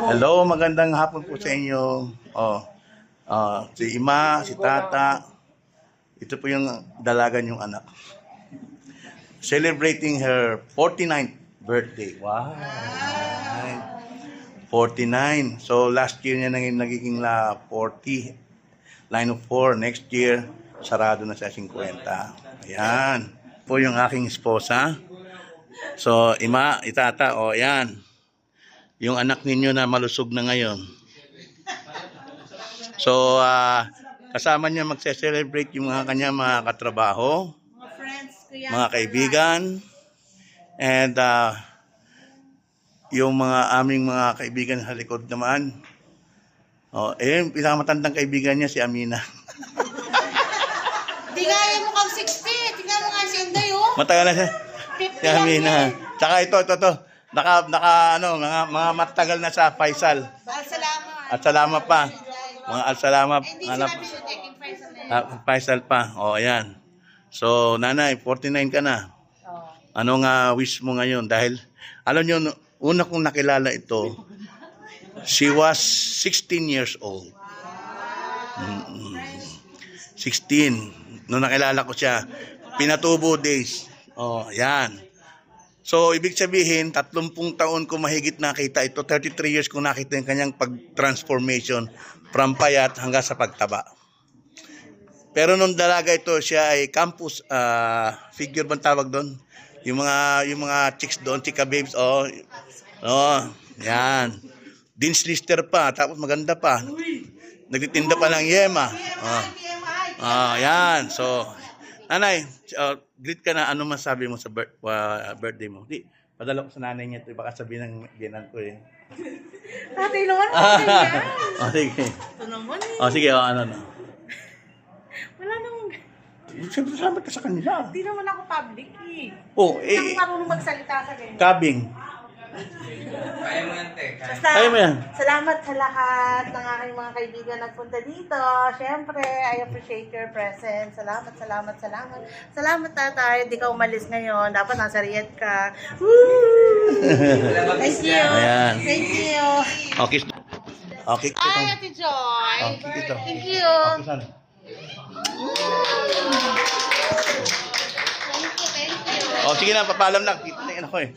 Hello, magandang hapon po sa inyo. Si Ima, si Tata. Ito po yung dalaga niyong anak. Celebrating her 49th birthday. Wow. 49. So last year niya nagiging 40. Line of 4. Next year, sarado na sa 50. Ayan. Po yung aking esposa. So, Ima, Itata, ayan. Yung anak ninyo na malusog na ngayon. So, kasama niya magse-celebrate yung kanya mga katrabaho, Mga friends, kuya, mga kaibigan, and yung mga aming mga kaibigan sa likod naman. Yung pinakamatandang kaibigan niya si Amina. Di nga yan mukhang 60. Tingnan mo nga si Inday, oh. Matagal na siya. 50 Si Amina. Tsaka ito. Mga matagal na sa Faisal. Salamat. At salamat pa. Mga al-salamat. Hindi sinabi siya taking Faisal na yun. Faisal pa. Ayan. So, nanay, 49 ka na. Oh. Anong wish mo ngayon? Dahil, alam nyo, una kong nakilala ito, she was 16 years old. 16. Nung nakilala ko siya, pinatubo days. Ayan. So, ibig sabihin, 30 taon ko mahigit nakita ito. 33 years ko nakita yung kanyang pag-transformation from payat hanggang sa pagtaba. Pero nung dalaga ito, siya ay campus figure bang tawag doon? Yung mga chicks doon, chika babes, yan. Dean's lister pa, tapos maganda pa. Nagtitinda pa ng yema. Yan. So, nanay, greet ka na. Ano masabi mo sa birthday mo? Di, padala ko sa nanay niya ito. Baka sabihin ng ginan ko eh. Tatay naman, ganyan. Sige. Ito naman eh. Sige, ano na. Wala namang... Siyempre, salamat ka sa kanila. Di naman ako public eh. Hindi Hindi ako marunong magsalita sa ganyan. Kabing. Kaya mo yan, te. Basta, Kaya mo yan. salamat sa lahat ng aking mga kaibigan nagpunta dito. Siyempre, I appreciate your presence. Salamat. Salamat, tatay. Hindi ka umalis ngayon. Dapat nasa Riyadh ka. Woo! Thank you. Ayan. Thank you. Okay. Okay. Ay, Ate Joy. Okay, ito. Thank you. Okay, sana. Thank you. Sige na, papalam lang. Kita na yan ako eh.